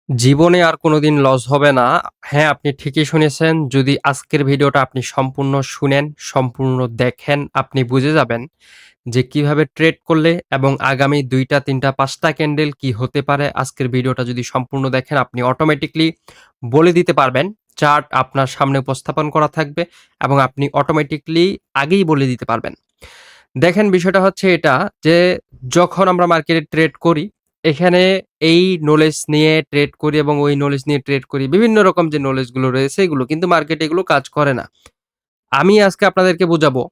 জীবনে আর কোনোদিন লস হবে না। হ্যাঁ, আপনি ঠিকই শুনেছেন। যদি আজকের ভিডিওটা আপনি সম্পূর্ণ শুনেন, সম্পূর্ণ দেখেন, আপনি বুঝে যাবেন যে কিভাবে ট্রেড করলে এবং আগামী ২ টা, ৩ টা, ৫ টা ক্যান্ডেল কি হতে পারে। আজকের ভিডিওটা যদি সম্পূর্ণ দেখেন আপনি অটোমেটিকলি বলে দিতে পারবেন। চার্ট আপনার সামনে উপস্থাপন করা থাকবে এবং আপনি অটোমেটিকলি আগেই বলে দিতে পারবেন। দেখেন বিষয়টা হচ্ছে এটা যে যখন আমরা মার্কেটে ট্রেড করি, এখানে এই নলেজ নিয়ে ট্রেড করি এবং ওই নলেজ নিয়ে ট্রেড করি। বিভিন্ন রকম যে নলেজ গুলো রয়েছে এগুলো কিন্তু মার্কেটে এগুলো কাজ করে না। আমি আজকে আপনাদেরকে বুঝাবো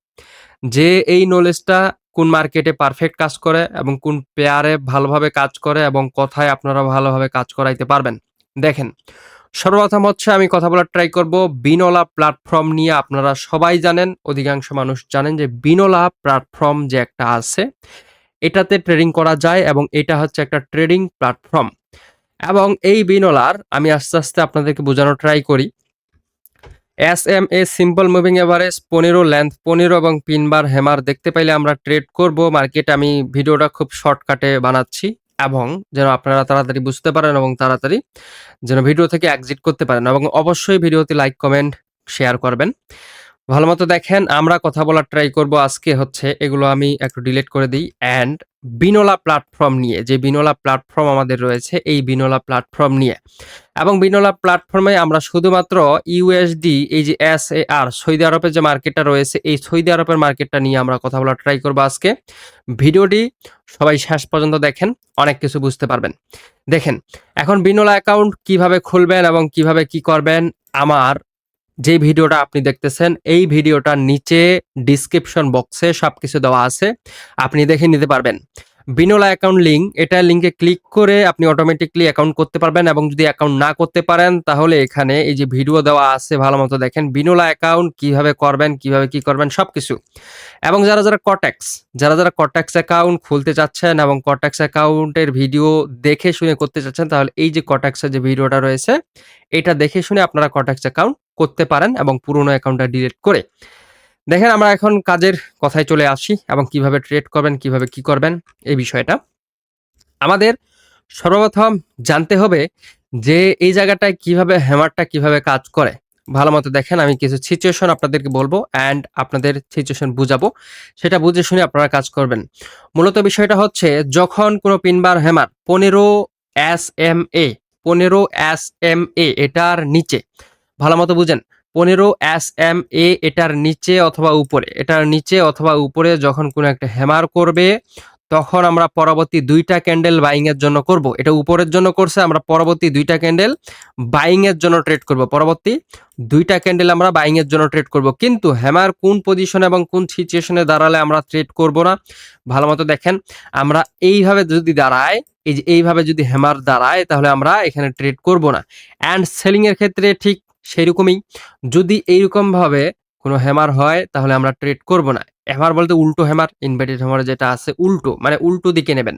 যে এই নলেজটা কোন মার্কেটে পারফেক্ট কাজ করে এবং কোন পেয়ারে ভালোভাবে কাজ করে এবং কোথায় আপনারা ভালোভাবে কাজ করাইতে পারবেন। দেখেন, সর্বপ্রথম হচ্ছে আমি কথা বলার ট্রাই করব বিনোলা প্ল্যাটফর্ম নিয়ে। আপনারা সবাই জানেন, অধিকাংশ মানুষ জানেন যে বিনোলা প্ল্যাটফর্ম যে একটা আছে, এটাতে ট্রেডিং করা যায় এবং এটা হচ্ছে একটা ট্রেডিং প্ল্যাটফর্ম। এবং এই বিনোলার আমি আস্তে, আস্তে আপনাদেরকে বোঝানোর ট্রাই করি। SMA simple moving average ১৫ length ১৫ এবং পিন বার হ্যামার দেখতে পাইলে আমরা ট্রেড করব মার্কেট। আমি ভিডিওটা খুব শর্টকাটে বানাচ্ছি এবং যেন আপনারা তাড়াতাড়ি বুঝতে পারেন এবং তাড়াতাড়ি যেন ভিডিও থেকে এক্সিট করতে পারেন এবং অবশ্যই ভিডিওতে লাইক, কমেন্ট, শেয়ার করবেন। ভালোমতো দেখেন, আমরা কথা বলার ট্রাই করব আজকে হচ্ছে এগুলো আমি একটু ডিলিট করে দিই অ্যান্ড বিনোলা প্ল্যাটফর্ম নিয়ে। যে বিনোলা প্ল্যাটফর্ম আমাদের রয়েছে এই বিনোলা প্ল্যাটফর্ম নিয়ে। এবং বিনোলা প্ল্যাটফর্মে আমরা শুধুমাত্র ইউএসডি এই যে SAR সৌদি আরবের যে মার্কেটটা রয়েছে এই সৌদি আরবের মার্কেটটা নিয়ে আমরা কথা বলার ট্রাই করব আজকে। ভিডিওটি সবাই শেষ পর্যন্ত দেখেন, অনেক কিছু বুঝতে পারবেন। দেখেন, এখন বিনোলা অ্যাকাউন্ট কিভাবে খুলবেন এবং কিভাবে কি করবেন, আমার যে ভিডিওটা আপনি দেখতেছেন এই ভিডিওটার নিচে ডিসক্রিপশন বক্সে সবকিছু দেওয়া আছে, আপনি দেখে নিতে পারবেন। বিনোলা অ্যাকাউন্ট লিঙ্ক, এটা লিঙ্কে ক্লিক করে আপনি অটোমেটিকলি অ্যাকাউন্ট করতে পারবেন এবং যদি অ্যাকাউন্ট না করতে পারেন তাহলে এখানে এই যে ভিডিও দেওয়া আছে ভালো মতো দেখেন বিনোলা অ্যাকাউন্ট কিভাবে করবেন, কিভাবে কি করবেন সবকিছু। এবং যারা কর্টেক্স অ্যাকাউন্ট খুলতে চাচ্ছেন এবং কর্টেক্স অ্যাকাউন্টের ভিডিও দেখে শুনে করতে চাচ্ছেন তাহলে এই যে কর্টেক্সের যে ভিডিওটা রয়েছে এটা দেখে শুনে আপনারা কর্টেক্স অ্যাকাউন্ট করতে পারেন এবং পুরনো অ্যাকাউন্টটা ডিলিট করে। দেখেন, আমরা এখন কাজের কথায় চলে আসি এবং কিভাবে ট্রেড করবেন, কিভাবে কি করবেন এই বিষয়টা। আমাদের সর্বপ্রথম জানতে হবে যে এই জায়গাটায় কিভাবে হ্যামারটা কিভাবে কাজ করে। ভালোমতো দেখেন, আমি কিছু সিচুয়েশন আপনাদেরকে বলবো অ্যান্ড আপনাদের সিচুয়েশন বুঝাবো। সেটা বুঝে শুনে আপনারা কাজ করবেন। মূলত বিষয়টা হচ্ছে যখন কোনো পিন বার হ্যামার ১৫ SMA ১৫ SMA এটার নিচে, ভালোমতো বুঝেন, ১৫ SMA এটার নিচে অথবা উপরে, এটার নিচে অথবা উপরে যখন কোনো একটা হ্যামার করবে তখন আমরা পরবর্তী ২ টা ক্যান্ডেল বাইং এর জন্য করব। এটা উপরের জন্য করছে, আমরা পরবর্তী ২ টা ক্যান্ডেল বাইং এর জন্য ট্রেড করব। পরবর্তী ২ টা ক্যান্ডেল আমরা বাইং এর জন্য ট্রেড করব। কিন্তু হ্যামার কোন পজিশন এবং কোন সিচুয়েশনে দাঁড়ালে আমরা ট্রেড করব না, ভালোমতো দেখেন। আমরা এইভাবে যদি দাঁড়ায়, এই যে এইভাবে যদি হ্যামার দাঁড়ায় তাহলে আমরা এখানে ট্রেড করব না। অ্যান্ড সেলিং এর ক্ষেত্রে ঠিক সেরকমই, যদি এইরকমভাবে কোনো হ্যামার হয় তাহলে আমরা ট্রেড করব না। হ্যামার বলতে উল্টো হ্যামার, ইনভার্টেড হ্যামার যেটা আছে উল্টো, মানে উল্টো দিকে নেবেন।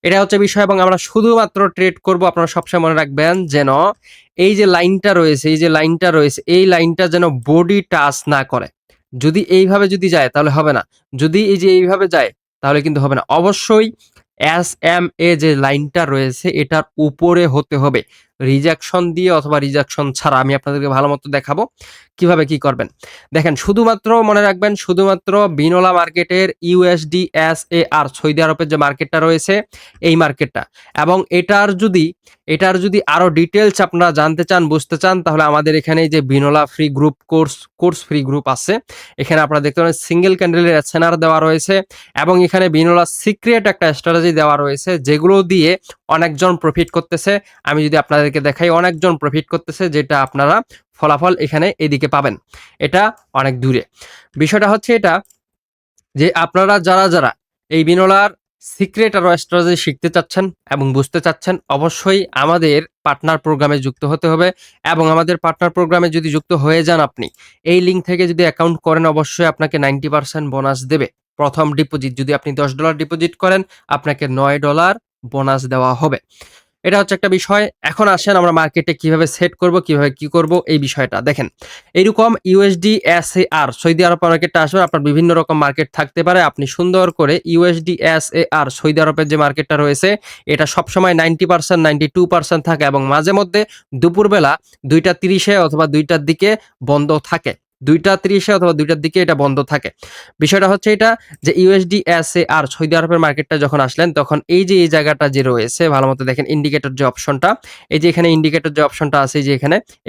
এটা হচ্ছে বিষয় এবং আমরা শুধুমাত্র ট্রেড করব। আপনারা সবসময় মনে রাখবেন যেন এই যে লাইনটা রয়েছে, এই যে লাইনটা রয়েছে, এই লাইনটা যেন বডি টাচ না করে। যদি এইভাবে যদি যায় তাহলে হবে না। যদি এই যে এইভাবে যায় তাহলে কিন্তু হবে না। অবশ্যই SMA যে লাইনটা রয়েছে এটার উপরে হতে হবে। রিজেকশন দিয়ে অথবা রিজেকশন ছাড়া আমি আপনাদেরকে ভালোমতো দেখাবো কিভাবে কি করবেন। দেখেন, শুধুমাত্র মনে রাখবেন শুধুমাত্র বিনোলা মার্কেটের USD SAR সৌদি আরবের যে মার্কেটটা রয়েছে এই মার্কেটটা, এবং এটার যদি আরো ডিটেইলস আপনারা জানতে চান, বুঝতে চান তাহলে আমাদের এখানে যে বিনোলা free group course free group আছে। এখানে আপনারা দেখতে পারেন সিঙ্গেল ক্যান্ডেলের এসএনআর দেওয়া রয়েছে এবং এখানে বিনোলা সিক্রেট একটা স্ট্র্যাটেজি দেওয়া রয়েছে যেগুলো দিয়ে অনেকজন প্রফিট করতেছে। আমি যদি আপনাদেরকে দেখাই, অনেকজন প্রফিট করতেছে, যেটা আপনারা ফলাফল এখানে এদিকে পাবেন। এটা অনেক দূরে। বিষয়টা হচ্ছে এটা যে আপনারা যারা এই বিনোলার সিক্রেট আর স্ট্র্যাটেজি শিখতে চাচ্ছেন এবং বুঝতে চাচ্ছেন অবশ্যই আমাদের পার্টনার প্রোগ্রামে যুক্ত হতে হবে। এবং আমাদের পার্টনার প্রোগ্রামে যদি যুক্ত হয়ে যান আপনি, এই লিঙ্ক থেকে যদি অ্যাকাউন্ট করেন অবশ্যই আপনাকে 90% বোনাস দেবে। প্রথম ডিপোজিট যদি আপনি $10 ডিপোজিট করেন আপনাকে $9 বোনাস দেওয়া হবে। এটা হচ্ছে একটা বিষয়। এখন আসেন আমরা মার্কেটে কিভাবে সেট করব, কিভাবে কি করব এই বিষয়টা দেখেন। এইরকম ইউএসডি এসএআর সৌদি আরব মার্কেটটা আসবে, আপনার বিভিন্ন রকম মার্কেট থাকতে পারে। আপনি সুন্দর করে ইউএসডি এসএআর সৌদি আরবের যে মার্কেটটা রয়েছে এটা সবসময় 90% 92% থাকে এবং মাঝে মধ্যে দুপুরবেলা 2টা 30-এ অথবা 2টার দিকে বন্ধ থাকে। 2টা 30-এ অথবা 2টার দিকে এটা বন্ধ থাকে। বিষয়টা হচ্ছে এটা যে ইউএসডি এসএআর সৌদি আরবের মার্কেটটা যখন আসলেন তখন এই যে এই জায়গাটা যে রয়েছে ভালো মতো দেখেন, ইন্ডিকেটর যে অপশনটা, এই যে এখানে ইন্ডিকেটর যে অপশনটা আছে, এই যে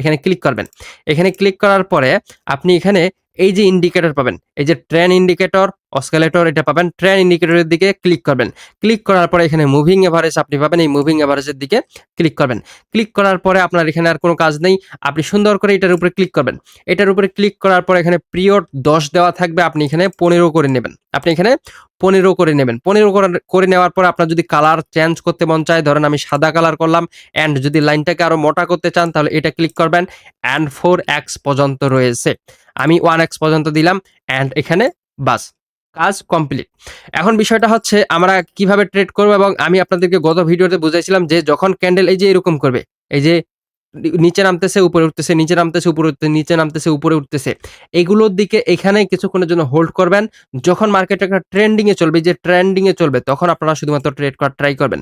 এখানে ক্লিক করবেন। এখানে ক্লিক করার পরে আপনি এখানে এই যে ইন্ডিকেটর পাবেন, এই যে ট্রেন ইন্ডিকেটর, অসকিলেটর এটা পাবেন। ট্রেন ইন্ডিকেটরের দিকে ক্লিক করবেন। ক্লিক করার পরে এখানে মুভিং এভারেজ আপনি পাবেন, এই মুভিং এভারেজের দিকে ক্লিক করবেন। ক্লিক করার পরে আপনার এখানে আর কোনো কাজ নেই, আপনি সুন্দর করে এটার উপরে ক্লিক করবেন। এটার উপরে ক্লিক করার পরে এখানে পিরিয়ড 10 দেওয়া থাকবে, আপনি এখানে 15 করে নেবেন। আপনি এখানে 15 করে নেবেন। 15 করে নেওয়ার পরে আপনার যদি কালার চেঞ্জ করতে মন চায়, ধরেন আমি সাদা কালার করলাম, অ্যান্ড যদি লাইনটাকে আরো মোটা করতে চান তাহলে এটা ক্লিক করবেন। অ্যান্ড 4x পর্যন্ত রয়েছে, আমি 1x পর্যন্ত দিলাম, অ্যান্ড এখানে বাস কাজ কমপ্লিট। এখন বিষয়টা হচ্ছে আমরা কিভাবে ট্রেড করব, এবং আমি আপনাদেরকে গত ভিডিওতে বুঝাইছিলাম যে যখন ক্যান্ডেল এই যে এরকম করবে, এই যে নিচে নামতেছে উপরে উঠতেছে, নিচে নামতেছে উপরে উঠতেছে, নিচে নামতেছে উপরে উঠতেছে, এগুলোর দিকে এখানে কিছুক্ষণের জন্য হোল্ড করবেন। যখন মার্কেট একটা ট্রেন্ডিং এ চলবে, যে ট্রেন্ডিং এ চলবে, তখন আপনারা শুধুমাত্র ট্রেড করার ট্রাই করবেন।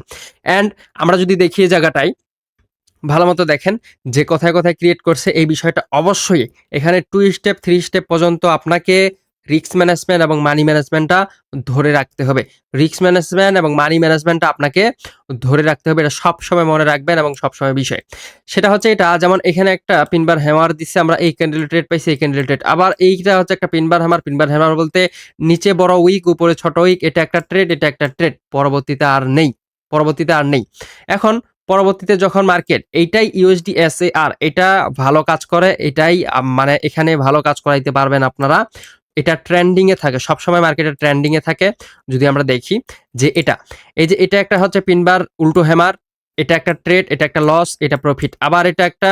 এন্ড আমরা যদি দেখি এই জায়গাটায় ভালো মতো দেখেন যে কথায় কথায় ক্রিয়েট করছে এই বিষয়টা, অবশ্যই এখানে 2 স্টেপ 3 স্টেপ পর্যন্ত আপনাকে রিস্ক ম্যানেজমেন্ট এবং মানি ম্যানেজমেন্টটা ধরে রাখতে হবে। রিস্ক ম্যানেজমেন্ট এবং মানি ম্যানেজমেন্টটা আপনাকে ধরে রাখতে হবে, এটা সবসময় মনে রাখবেন এবং সবসময় বিষয়। সেটা হচ্ছে এটা, যেমন এখানে একটা পিনবার হ্যামার দিচ্ছে, আমরা এই ক্যান্ডেল ট্রেড পাইছি, এই ক্যান্ডেল ট্রেড। আবার এইটা হচ্ছে একটা পিনবার হ্যামার। পিনবার হ্যামার বলতে নিচে বড় উইক উপরে ছোট উইক, এটা একটা ট্রেড, এটা একটা ট্রেড, পরবর্তীতে আর নেই, পরবর্তীতে আর নেই। এখন পরবর্তীতে যখন মার্কেট এইটাই ইউএসডি এসএআর এটা ভালো কাজ করে, এটাই মানে এখানে ভালো কাজ করাইতে পারবেন আপনারা। এটা ট্রেন্ডিং এ থাকে, সবসময় মার্কেটে ট্রেন্ডিং এ থাকে। যদি আমরা দেখি যে এটা, এই যে এটা একটা হচ্ছে পিনবার উল্টো হ্যামার, এটা একটা ট্রেড, এটা একটা লস, এটা প্রফিট। আবার এটা একটা,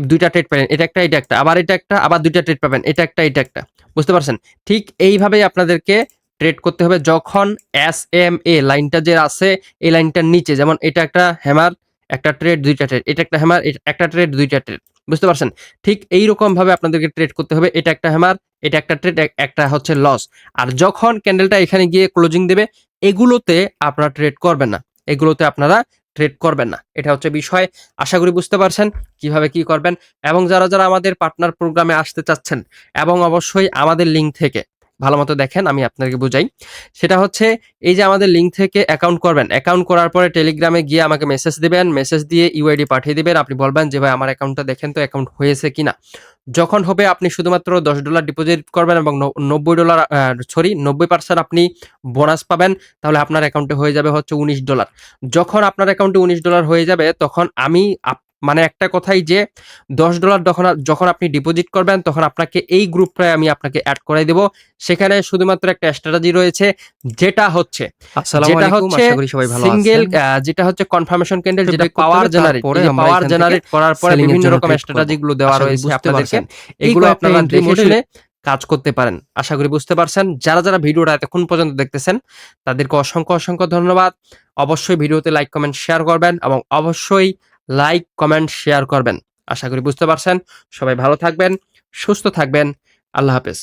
দুইটা ট্রেড পাবেন, এটা একটা, এটা একটা, আবার এটা একটা, আবার দুইটা ট্রেড পাবেন, এটা একটা, এটা একটা। বুঝতে পারছেন? ঠিক এইভাবেই আপনাদেরকে ট্রেড করতে হবে। যখন SMA লাইনটা যে আছে এই লাইনটার নিচে, যেমন এটা একটা হ্যামার, একটা ট্রেড, দুইটা ট্রেড, এটা একটা হ্যামার, একটা ট্রেড, দুইটা ট্রেড। বুঝতে পারছেন? ঠিক এইরকম ভাবে আপনাদেরকে ট্রেড করতে হবে। এটা একটা হ্যামার, এটা একটা ট্রেড, একটা হচ্ছে লস। আর যখন ক্যান্ডেলটা এখানে গিয়ে ক্লোজিং দেবে, এগুলোতে আপনারা ট্রেড করবেন না, এগুলোতে আপনারা ট্রেড করবেন না। এটা হচ্ছে বিষয়। আশা করি বুঝতে পারছেন কিভাবে কি করবেন। এবং যারা যারা আমাদের পার্টনার প্রোগ্রামে আসতে চাচ্ছেন, এবং অবশ্যই আমাদের লিঙ্ক থেকে ভালো মতো দেখেন, আমি আপনাকে বুঝাই। সেটা হচ্ছে এই যে আমাদের লিঙ্ক থেকে অ্যাকাউন্ট করবেন, অ্যাকাউন্ট করার পরে টেলিগ্রামে গিয়ে আমাকে মেসেজ দিবেন, মেসেজ দিয়ে ইউআইডি পাঠিয়ে দিবেন। আপনি বলবেন যে ভাই আমার অ্যাকাউন্টটা দেখেন তো, অ্যাকাউন্ট হয়েছে কিনা। যখন হবে আপনি শুধুমাত্র $10 ডিপোজিট করবেন এবং $90 সরি 90% আপনি বোনাস পাবেন, তাহলে আপনার অ্যাকাউন্টে হয়ে যাবে হচ্ছে $19। যখন আপনার অ্যাকাউন্টে $19 হয়ে যাবে তখন আমি মানে একটা কথাই যে $10 যখন আপনি ডিপোজিট করবেন তখন আপনাকে এই গ্রুপটায় আমি আপনাকে অ্যাড করাই দেব। সেখানে শুধুমাত্র একটা স্ট্র্যাটেজি রয়েছে, যেটা হচ্ছে সিঙ্গেল, যেটা হচ্ছে কনফার্মেশন ক্যান্ডেল, যেটা পাওয়ার জেনারেট, পাওয়ার জেনারেট করার পরে বিভিন্ন রকম স্ট্র্যাটেজি গুলো দেওয়া রয়েছে আপনাদেরকে। এইগুলো আপনারা দেখে শুনে কাজ করতে পারেন। আশা করি বুঝতে পারছেন। যারা যারা ভিডিওটা এতক্ষণ পর্যন্ত দেখতেছেন তাদেরকে অসংখ্য অসংখ্য ধন্যবাদ। অবশ্যই ভিডিওতে লাইক কমেন্ট শেয়ার করবেন, এবং অবশ্যই লাইক কমেন্ট শেয়ার করবেন। আশা করি বুঝতে পারছেন। সবাই ভালো থাকবেন, সুস্থ থাকবেন। আল্লাহ হাফেজ।